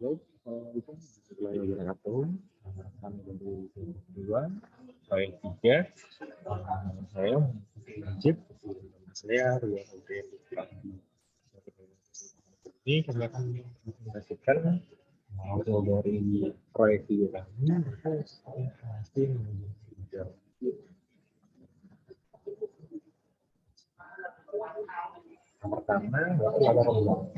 Baik, itu mulai wabarakatuh. Kami dari kedua, saya tiga, saya Najib, saya Ria Udin. Ini kami akan menjelaskan hasil dari proyek tiga kami. Pasti menjawab. Yang pertama, ada ruang.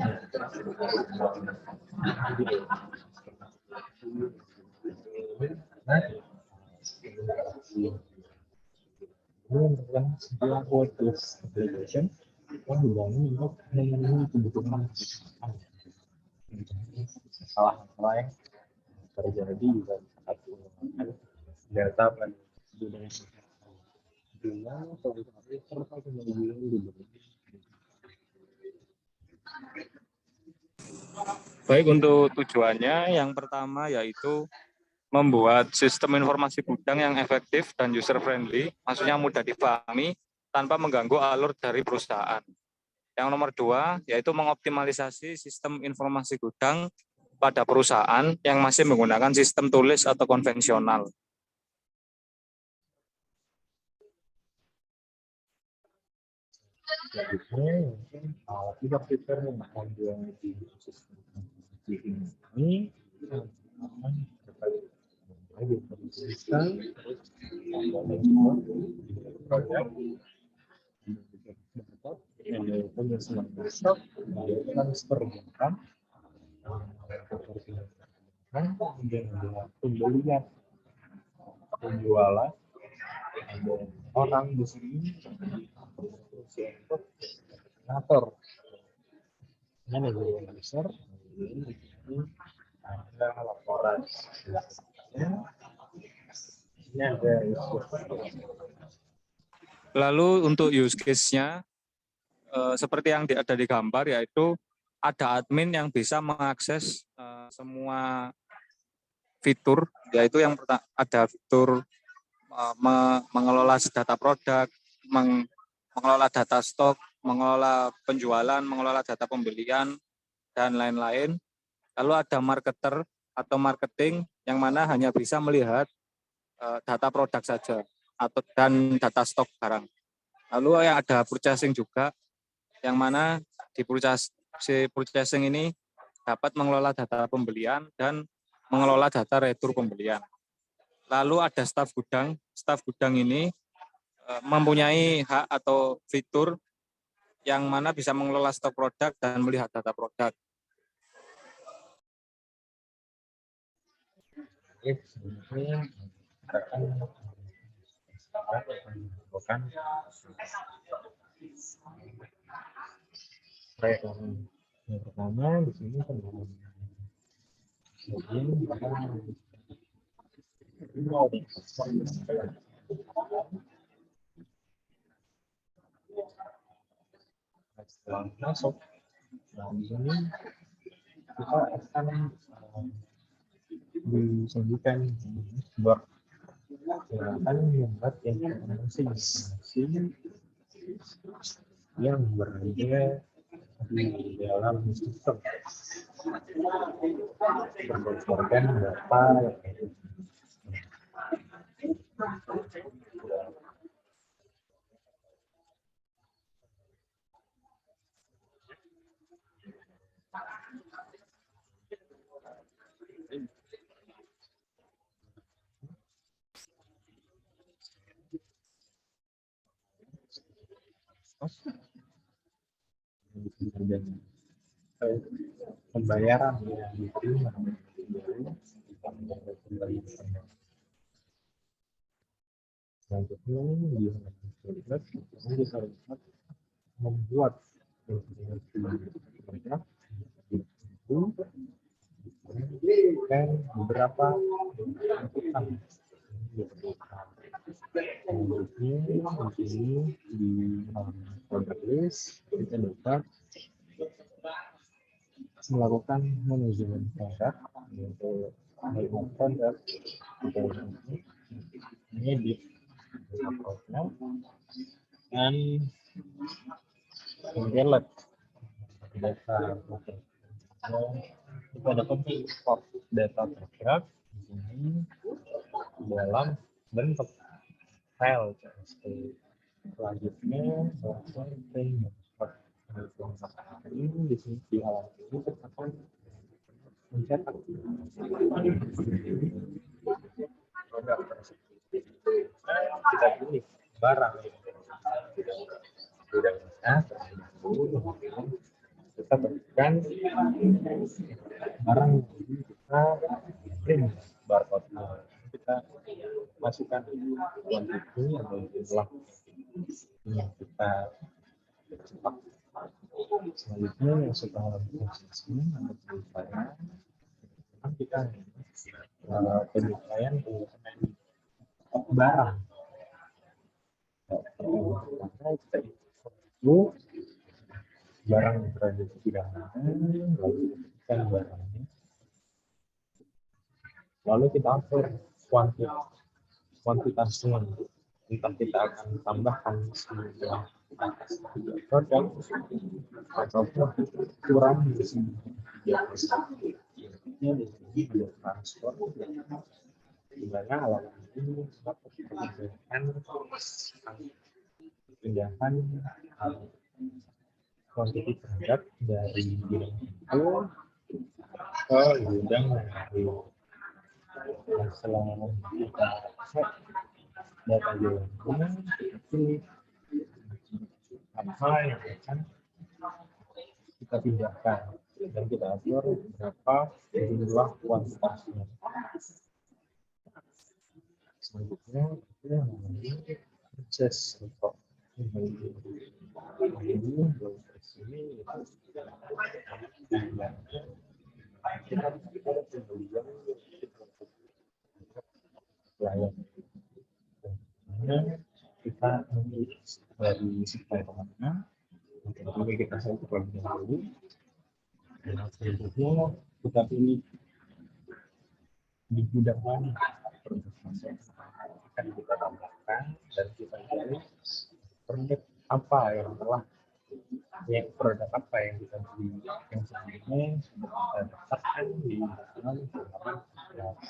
Ini adalah sebuah workplace application yang dibangun untuk memenuhi kebutuhan masalah-masalah yang terjadi saat menggunakan data pada dunia serta kemudian diberi. Baik, untuk tujuannya yang pertama yaitu membuat sistem informasi gudang yang efektif dan user friendly, maksudnya mudah dipahami tanpa mengganggu alur dari perusahaan. Yang nomor dua yaitu mengoptimalisasi sistem informasi gudang pada perusahaan yang masih menggunakan sistem tulis atau konvensional. Selanjutnya, kita prepare mengambil di sistem ini lagi sistem transfer kemudian ada pembelian, penjualan, ada orang di sini, koordinator, manajer user, ada laporan, ini ada Lalu untuk use case-nya seperti yang ada di gambar, yaitu ada admin yang bisa mengakses semua fitur, yaitu yang ada fitur mengelola data produk, mengelola data stok, mengelola penjualan, mengelola data pembelian, dan lain-lain. Lalu ada marketer atau marketing yang mana hanya bisa melihat data produk saja dan data stok barang. Lalu yang ada purchasing juga, yang mana di purchasing ini dapat mengelola data pembelian dan mengelola data retur pembelian. Lalu ada staf gudang. Staf gudang ini mempunyai hak atau fitur yang mana bisa mengelola stok produk dan melihat data produk. Yang pertama di sini setelah masuk, di sini kita akan disajikan board yang akan membuat informasi yang berada di dalam sistem berdasarkan data dan pembayaran yang diterima selanjutnya kita bisa membuat dan beberapa angkutan selanjutnya di sini di product list kita dapat melakukan manajemen produk untuk melihat produk mengedit produk dan mendelete data produk kita dapat import data bergerak di sini dalam bentuk file CSV. Selanjutnya langsung ini di sini di halaman ini kita akan mencetak produk tersebut. Kita pilih barang gudangnya, kita berikan barang ini kita print barcode, kita masukkan quantity atau jumlah yang kita cetak. Selanjutnya yang setelah prosesnya atau penyesuaian, kita penyesuaian barang. Karena kita itu barang berada di bilangan, lalu kita barangnya, lalu kita atur kuantitasnya, entah kita akan tambahkan semua produk ataupun kurang di sini. Ini di sini ada transport, di mana halaman ini dapat pindahan kuantiti produk dari gudang itu ke gudang dari setelah kita set data gudang ini apa yang akan kita pindahkan dan kita atur berapa jumlah kuantitasnya. Selanjutnya kita mengambil proses untuk ini kita pembelian kita memilih dari supplier mana, tentunya kita satu terlebih dahulu. Dan selanjutnya kita pilih di gudang mana produk akan kita tambahkan dan kita pilih produk apa yang produk apa yang kita beli yang sebelumnya sudah kita daftarkan di dalam halaman list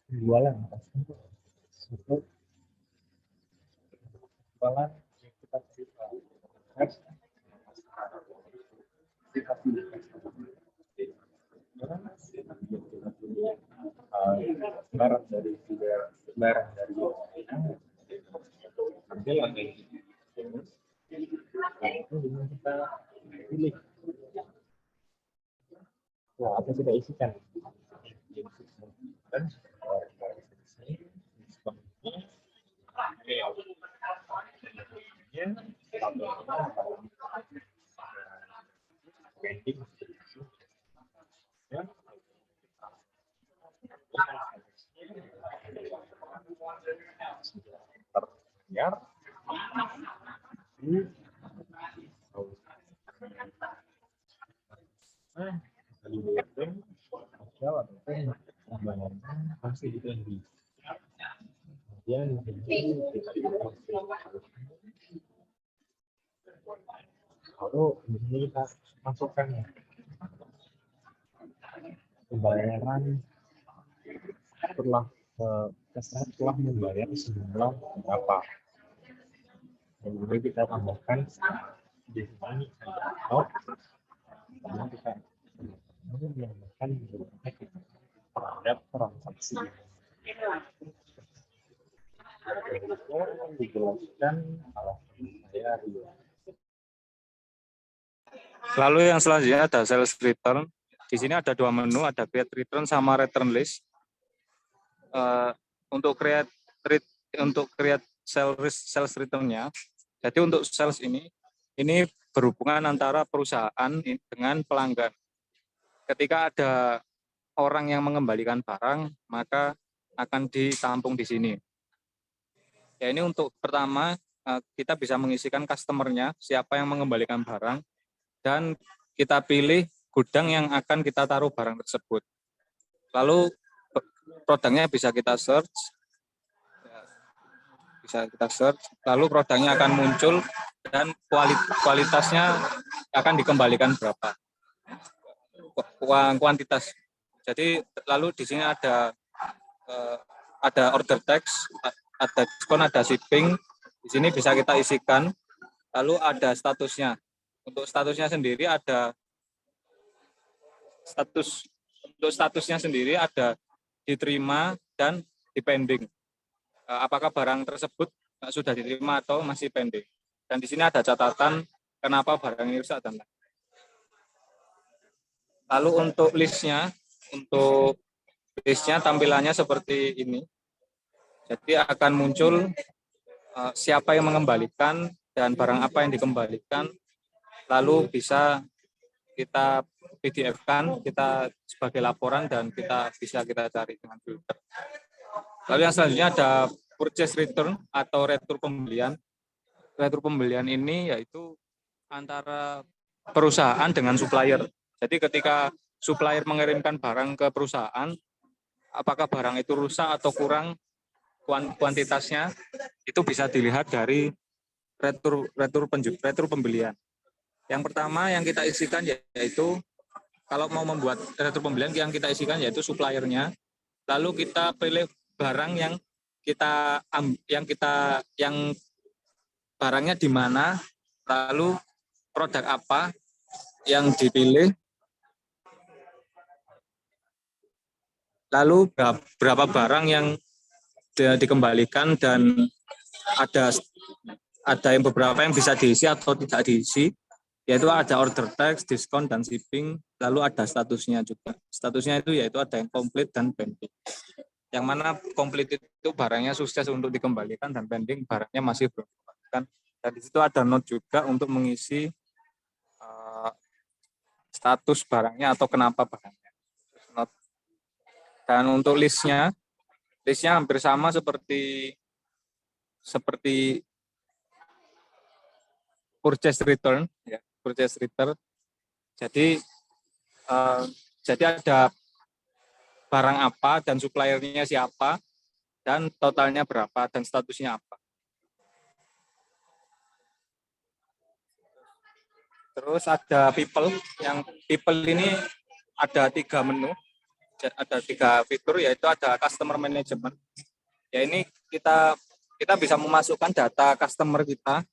jualan untuk jualan yang kita barang dari barang dari ambil ada itu kita pilih apa kita isikan dan pasti ditunggu. Kemudian lalu ini kita masukkan pembayaran setelah membayar sejumlah berapa. Kemudian kita tambahkan di sini out, kemudian kita menambahkan terhadap transaksi. Dijelaskan Lalu yang selanjutnya ada sales return. Di sini ada dua menu, ada create return sama return list. Untuk create sales return-nya. Jadi untuk sales ini berhubungan antara perusahaan dengan pelanggan. Ketika ada orang yang mengembalikan barang, maka akan ditampung di sini. Ya, ini untuk pertama kita bisa mengisikan customer-nya, siapa yang mengembalikan barang, dan kita pilih gudang yang akan kita taruh barang tersebut. Lalu produknya bisa kita search, lalu produknya akan muncul dan kualitasnya akan dikembalikan berapa, kuantitas. Jadi lalu di sini ada order text, ada diskon, ada shipping. Di sini bisa kita isikan. Lalu ada statusnya. Untuk statusnya sendiri ada statusnya sendiri ada diterima dan dipending. Apakah barang tersebut sudah diterima atau masih pending. Dan di sini ada catatan kenapa barang ini rusak dan lain. Lalu untuk listnya tampilannya seperti ini. Jadi akan muncul siapa yang mengembalikan dan barang apa yang dikembalikan, lalu bisa kita PDF-kan, kita sebagai laporan dan bisa kita cari dengan filter. Lalu yang selanjutnya ada purchase return atau retur pembelian. Retur pembelian ini yaitu antara perusahaan dengan supplier. Jadi ketika supplier mengirimkan barang ke perusahaan, apakah barang itu rusak atau kurang kuantitasnya, itu bisa dilihat dari retur pembelian. Yang pertama yang kita isikan yaitu, kalau mau membuat retur pembelian yang kita isikan yaitu suppliernya, lalu kita pilih barang yang barangnya di mana, lalu produk apa yang dipilih, lalu berapa barang yang dikembalikan, dan ada yang beberapa yang bisa diisi atau tidak diisi, yaitu ada order text, diskon, dan shipping, lalu ada statusnya juga. Statusnya itu yaitu ada yang komplit dan pending. Yang mana komplit itu barangnya sukses untuk dikembalikan, dan pending barangnya masih belum dikembalikan. Dan di situ ada note juga untuk mengisi status barangnya atau kenapa barangnya. Dan untuk listnya hampir sama seperti purchase return, ya, purchase return. Jadi ada barang apa dan suppliernya siapa dan totalnya berapa dan statusnya apa. Terus ada people, yang people ini ada 3 menu, ada 3 fitur, yaitu ada customer management. Ya, ini kita bisa memasukkan data customer kita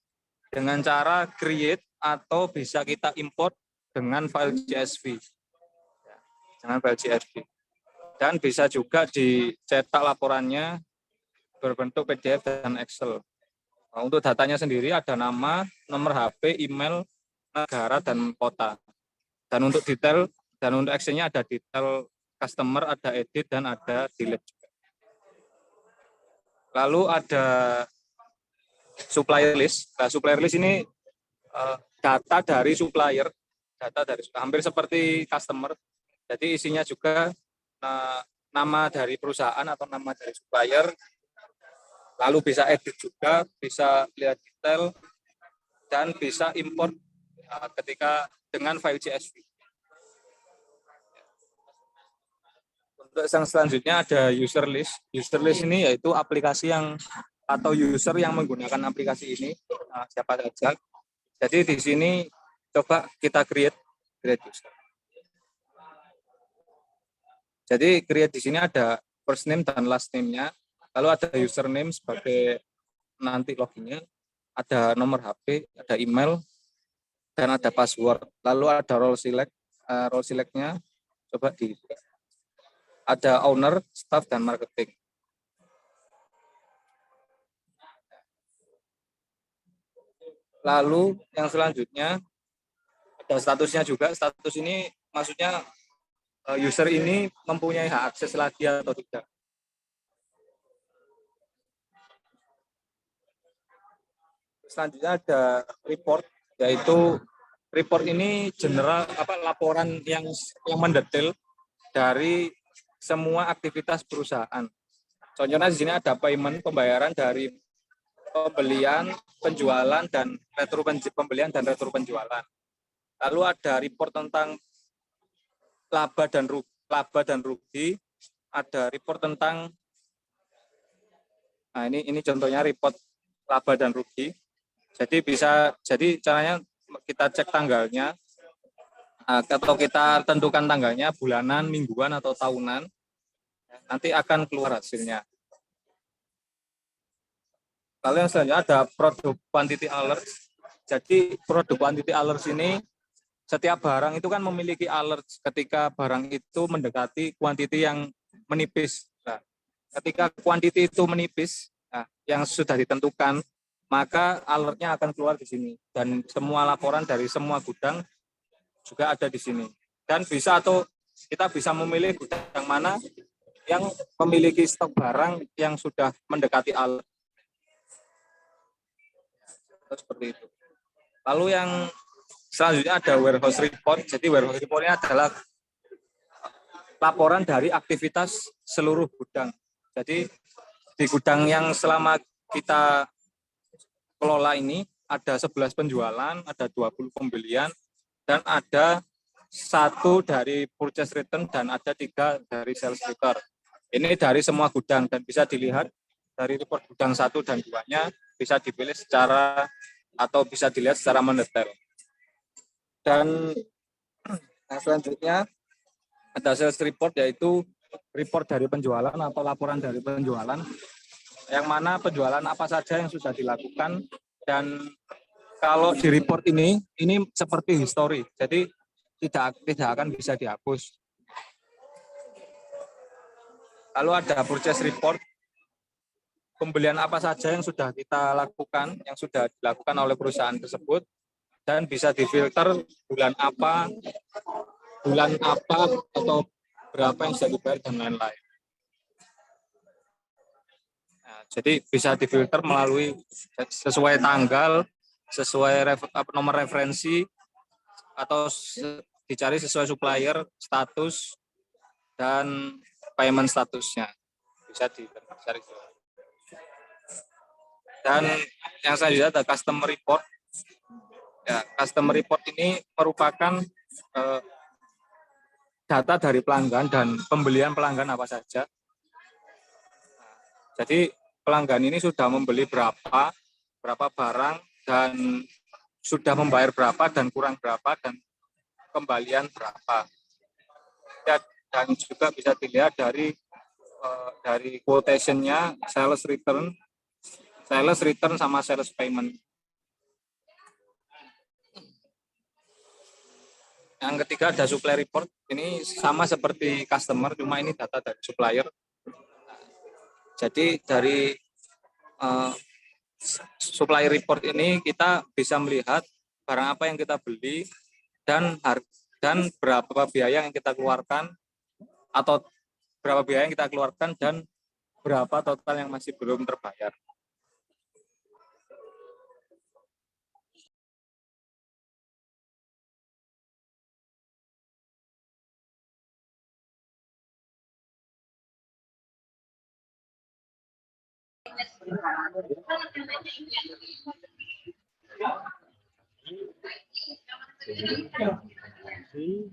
dengan cara create atau bisa kita import dengan file CSV. Dan bisa juga dicetak laporannya berbentuk PDF dan Excel. Nah, untuk datanya sendiri ada nama, nomor HP, email, negara, dan kota. Dan untuk detail dan untuk actionnya ada detail customer, ada edit, dan ada delete juga. Lalu ada supplier list. Nah, supplier list ini data dari supplier, hampir seperti customer. Jadi isinya juga nama dari perusahaan atau nama dari supplier. Lalu bisa edit juga, bisa lihat detail, dan bisa import ketika dengan file CSV. Untuk yang selanjutnya ada user list. User list ini yaitu aplikasi atau user yang menggunakan aplikasi ini, siapa saja. Jadi di sini coba kita create user. Jadi create di sini ada first name dan last name-nya. Lalu ada username sebagai nanti loginnya, ada nomor HP, ada email, dan ada password. Lalu ada role select-nya, coba ada owner, staff, dan marketing. Lalu yang selanjutnya ada statusnya juga. Status ini maksudnya user ini mempunyai hak akses lagi atau tidak. Selanjutnya ada report, yaitu report ini general laporan yang mendetail dari semua aktivitas perusahaan. Contohnya di sini ada payment, pembayaran dari pembelian, penjualan, dan pembelian dan retro penjualan. Lalu ada report tentang laba dan rugi, ada report tentang, nah ini contohnya report laba dan rugi. Jadi caranya kita cek tanggalnya, atau kita tentukan tanggalnya bulanan, mingguan, atau tahunan, nanti akan keluar hasilnya. Lalu yang selanjutnya ada produk quantity alert. Jadi produk quantity alert ini, setiap barang itu kan memiliki alert ketika barang itu mendekati quantity yang menipis. Nah, ketika quantity itu menipis, nah, yang sudah ditentukan, maka alertnya akan keluar di sini. Dan semua laporan dari semua gudang juga ada di sini. Dan kita bisa memilih gudang mana yang memiliki stok barang yang sudah mendekati alert. Seperti itu. Lalu yang selanjutnya ada warehouse report. Jadi warehouse report ini adalah laporan dari aktivitas seluruh gudang. Jadi di gudang yang selama kita kelola ini ada 11 penjualan, ada 20 pembelian, dan ada 1 dari purchase return, dan ada 3 dari sales return. Ini dari semua gudang dan bisa dilihat dari report gudang 1 dan 2-nya, bisa dipilih atau bisa dilihat secara mendetail. Dan yang selanjutnya ada sales report, yaitu report dari penjualan atau laporan dari penjualan, yang mana penjualan apa saja yang sudah dilakukan. Dan kalau di report ini seperti history, jadi tidak akan bisa dihapus. Lalu ada purchase report, pembelian apa saja yang sudah kita lakukan, yang sudah dilakukan oleh perusahaan tersebut, dan bisa difilter bulan apa atau berapa yang sudah dibayar, dan lain-lain. Nah, jadi bisa difilter melalui sesuai tanggal, sesuai nomor referensi, atau dicari sesuai supplier, status, dan payment statusnya. Bisa dicari. Dan yang selanjutnya ada customer report. Ya, customer report ini merupakan data dari pelanggan dan pembelian pelanggan apa saja. Jadi pelanggan ini sudah membeli berapa barang, dan sudah membayar berapa, dan kurang berapa, dan kembalian berapa. Dan juga bisa dilihat dari quotation-nya, sales return sama sales payment. Yang ketiga ada supply report. Ini sama seperti customer, cuma ini data dari supplier. Jadi dari supply report ini kita bisa melihat barang apa yang kita beli, dan berapa biaya yang kita keluarkan, atau berapa biaya yang kita keluarkan, dan berapa total yang masih belum terbayar.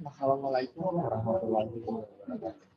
Assalamualaikum warahmatullahi wabarakatuh.